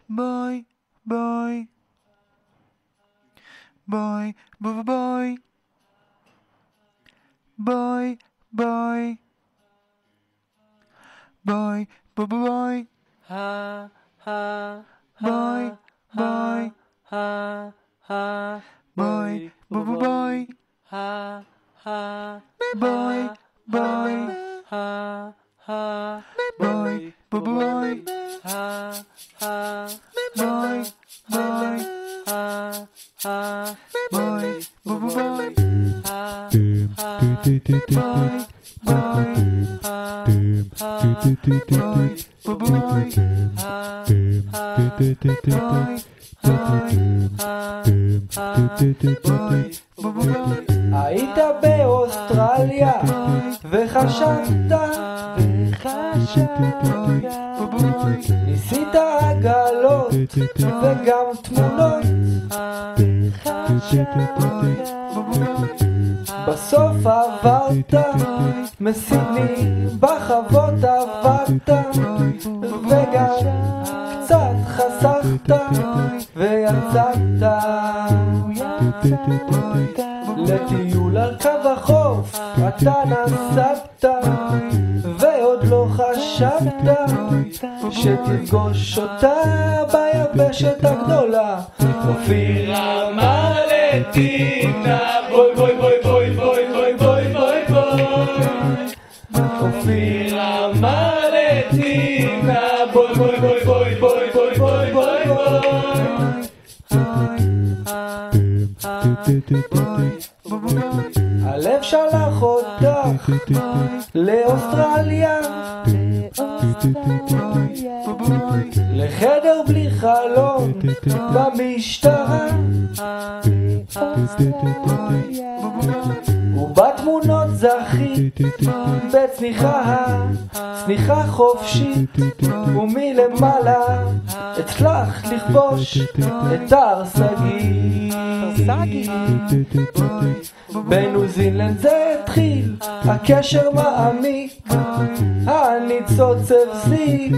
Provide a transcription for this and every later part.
boy, boy, boy, boy, boy, boy, boy, boy, boy, boy, ha ha boy, boy, ha ha boy, boy, boy, ha ha boy, boy, ha ha boy, boy, boy, ha ha boy, boy, ha ha boy, boy, boy, ha היית באוסטרליה וחשבת ניסית עגלות וגם תמונות בסוף עברת מסיני בחוות עברת וגם קצת חסכת ויצאת לטיול על קו החוף אתה נסעת ועוד לא חשבת שתפגוש אותה ביבשת הגדולה אופירה מלטינה בוי בוי בוי בוי בוי בוי בוי בוי אופירה מלטינה בוי בוי בוי בוי בוי בוי בוי בוי הלב שלח אותך לאוסטרליה לחדר בלי חלום במשטרה ובתמונות זכית בצניחה צניחה חופשית ומלמעלה הצלחת לכבוש את הר סגי בניו זילנד זה התחיל הקשר מעמיק הניצוץ הבזיק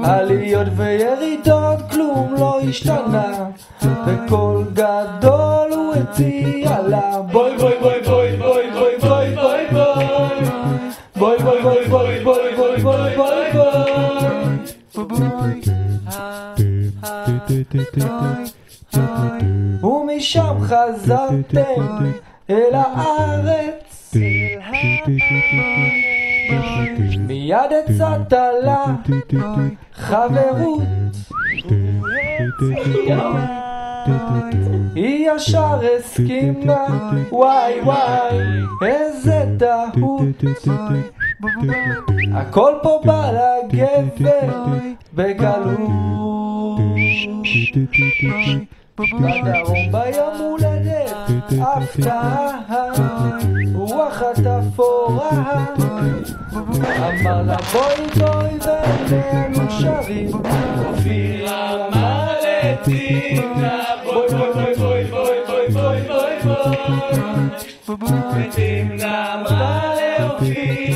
עליות וירידות כלום לא השתנה בקול גדול הוא הציע לה בוי בוי בוי בוי בוי בוי בוי בוי בוי בוי בוי בוי בוי בוי בוי ומשם חזרתם אל הארץ מיד הצעת לה חברות היא ישר הסכימה וואי וואי איזה טעות הכל פה בא לגבר בקלות בדרום ביום הולדת הפתעה רוח התפורה אמר לה בואי בואי וננו שרים אופירה מלטינה בואי בואי בואי בואי בואי בואי בואי ותמנה מה לאופיר